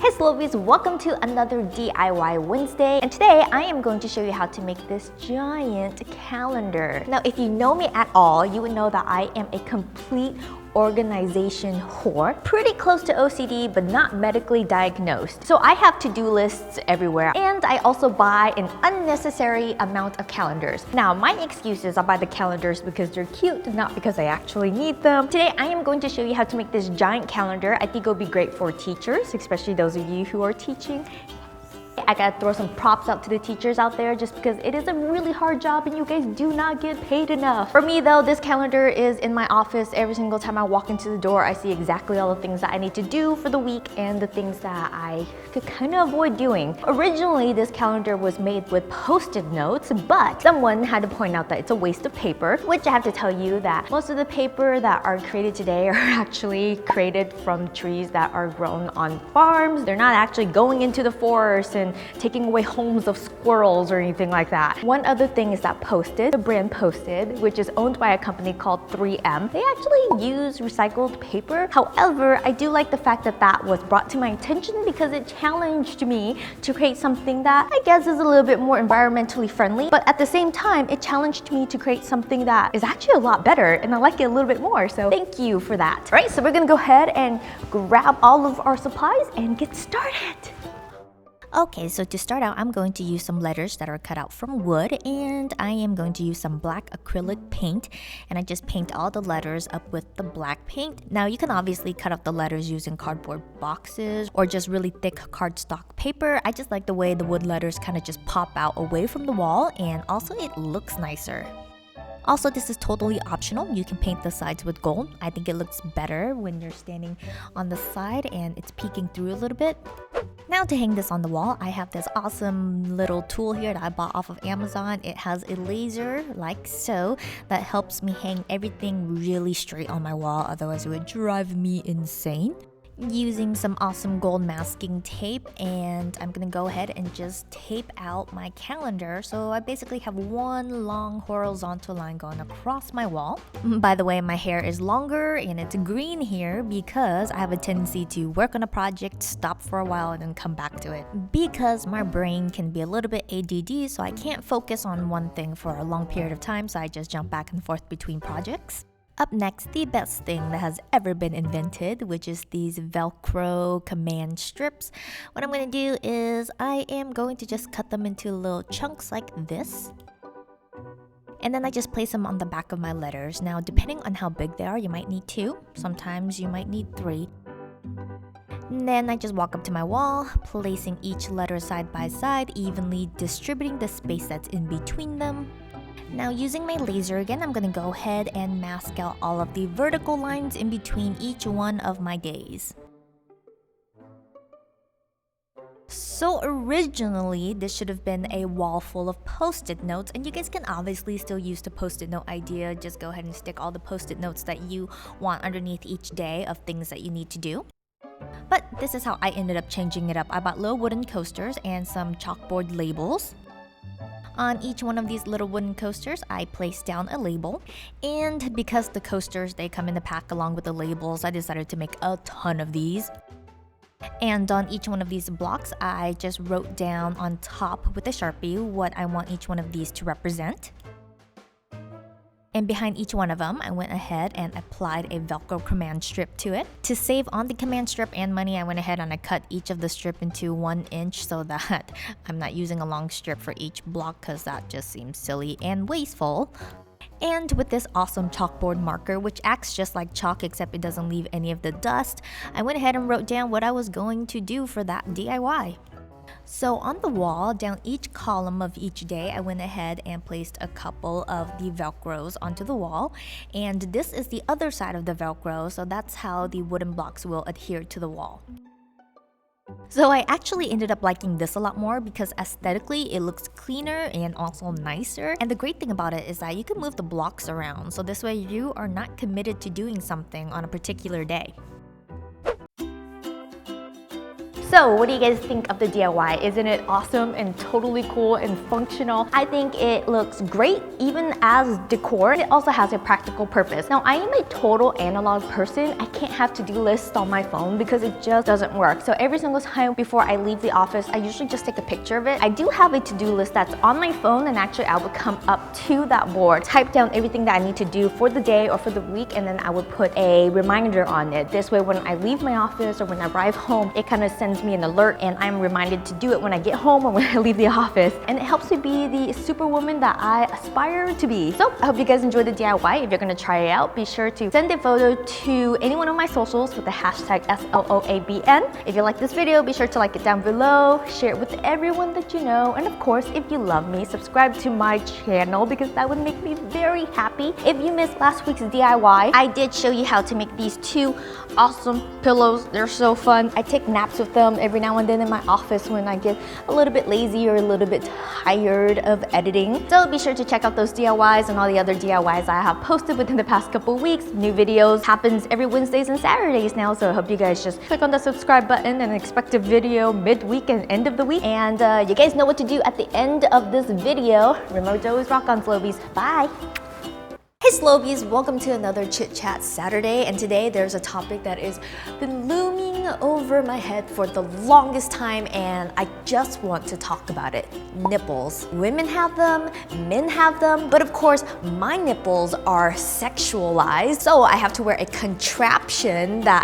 Hey Sloabies, welcome to another DIY Wednesday, and today I am going to show you how to make this giant calendar. Now if you know me at all, you would know that I am a complete organization whore, pretty close to OCD but not medically diagnosed. So I have to-do lists everywhere, and I also buy an unnecessary amount of calendars. Now my excuse is I buy the calendars because they're cute, not because I actually need them. Today I am going to show you how to make this giant calendar. I think it'll be great for teachers, especially those of you who are teaching. I gotta throw some props out to the teachers out there just because it is a really hard job and you guys do not get paid enough. For me though, this calendar is in my office. Every single time I walk into the door, I see exactly all the things that I need to do for the week and the things that I could kind of avoid doing. Originally, this calendar was made with post-it notes, but someone had to point out that it's a waste of paper, which I have to tell you that most of the paper that are created today are actually created from trees that are grown on farms. They're not actually going into the forest and taking away homes of squirrels or anything like that. One other thing is that Post-it, the brand Post-it, which is owned by a company called 3M, they actually use recycled paper. However, I do like the fact that that was brought to my attention because it challenged me to create something that I guess is a little bit more environmentally friendly, but at the same time, it challenged me to create something that is actually a lot better and I like it a little bit more, so thank you for that. All right, so we're gonna go ahead and grab all of our supplies and get started. Okay, so to start out, I'm going to use some letters that are cut out from wood, and I am going to use some black acrylic paint, and I just paint all the letters up with the black paint. Now you can obviously cut out the letters using cardboard boxes or just really thick cardstock paper. I just like the way the wood letters kind of just pop out away from the wall, and also it looks nicer. Also, this is totally optional. You can paint the sides with gold. I think it looks better when you're standing on the side and it's peeking through a little bit. Now to hang this on the wall, I have this awesome little tool here that I bought off of Amazon. It has a laser like so that helps me hang everything really straight on my wall, otherwise it would drive me insane. Using some awesome gold masking tape, and I'm gonna go ahead and just tape out my calendar, so I basically have one long horizontal line going across my wall. By the way, my hair is longer and it's green here because I have a tendency to work on a project, stop for a while, and then come back to it because my brain can be a little bit ADD, so I can't focus on one thing for a long period of time, so I just jump back and forth between projects. Up next, the best thing that has ever been invented, which is these Velcro command strips. What I'm going to do is I am going to just cut them into little chunks like this. And then I just place them on the back of my letters. Now, depending on how big they are, you might need 2. Sometimes you might need 3. And then I just walk up to my wall, placing each letter side by side, evenly distributing the space that's in between them. Now using my laser again, I'm going to go ahead and mask out all of the vertical lines in between each one of my days. So originally, this should have been a wall full of post-it notes, and you guys can obviously still use the post-it note idea. Just go ahead and stick all the post-it notes that you want underneath each day of things that you need to do. But this is how I ended up changing it up. I bought little wooden coasters and some chalkboard labels. On each one of these little wooden coasters, I placed down a label, and because the coasters, they come in a pack along with the labels, I decided to make a ton of these. And on each one of these blocks, I just wrote down on top with a Sharpie what I want each one of these to represent. And behind each one of them, I went ahead and applied a Velcro command strip to it. To save on the command strip and money, I went ahead and I cut each of the strip into 1 inch so that I'm not using a long strip for each block because that just seems silly and wasteful. And with this awesome chalkboard marker, which acts just like chalk except it doesn't leave any of the dust, I went ahead and wrote down what I was going to do for that DIY. So on the wall, down each column of each day, I went ahead and placed a couple of the Velcros onto the wall. And this is the other side of the Velcro, so that's how the wooden blocks will adhere to the wall. So I actually ended up liking this a lot more because aesthetically it looks cleaner and also nicer. And the great thing about it is that you can move the blocks around, so this way you are not committed to doing something on a particular day. So what do you guys think of the DIY? Isn't it awesome and totally cool and functional? I think it looks great even as decor. It also has a practical purpose. Now I am a total analog person. I can't have to-do lists on my phone because it just doesn't work. So every single time before I leave the office, I usually just take a picture of it. I do have a to-do list that's on my phone, and actually I would come up to that board, type down everything that I need to do for the day or for the week, and then I would put a reminder on it. This way when I leave my office or when I arrive home, it kind of sends me an alert and I'm reminded to do it when I get home or when I leave the office. And it helps me be the superwoman that I aspire to be. So I hope you guys enjoyed the DIY. If you're gonna try it out, be sure to send a photo to any one of my socials with the hashtag SLOABN. If you like this video, be sure to like it down below, share it with everyone that you know, and of course, if you love me, subscribe to my channel because that would make me very happy. If you missed last week's DIY, I did show you how to make these two awesome pillows. They're so fun. I take naps with them every now and then in my office when I get a little bit lazy or a little bit tired of editing. So be sure to check out those DIYs and all the other DIYs I have posted within the past couple weeks. New videos happens every Wednesdays and Saturdays now, so I hope you guys just click on the subscribe button and expect a video midweek and end of the week. And you guys know what to do at the end of this video. Remember to always rock on, Sloabies. Bye! Hey Sloabies, welcome to another Chit Chat Saturday, and today there's a topic that has been looming over my head for the longest time, and I just want to talk about it. Nipples. Women have them, men have them, but of course my nipples are sexualized, so I have to wear a contraption that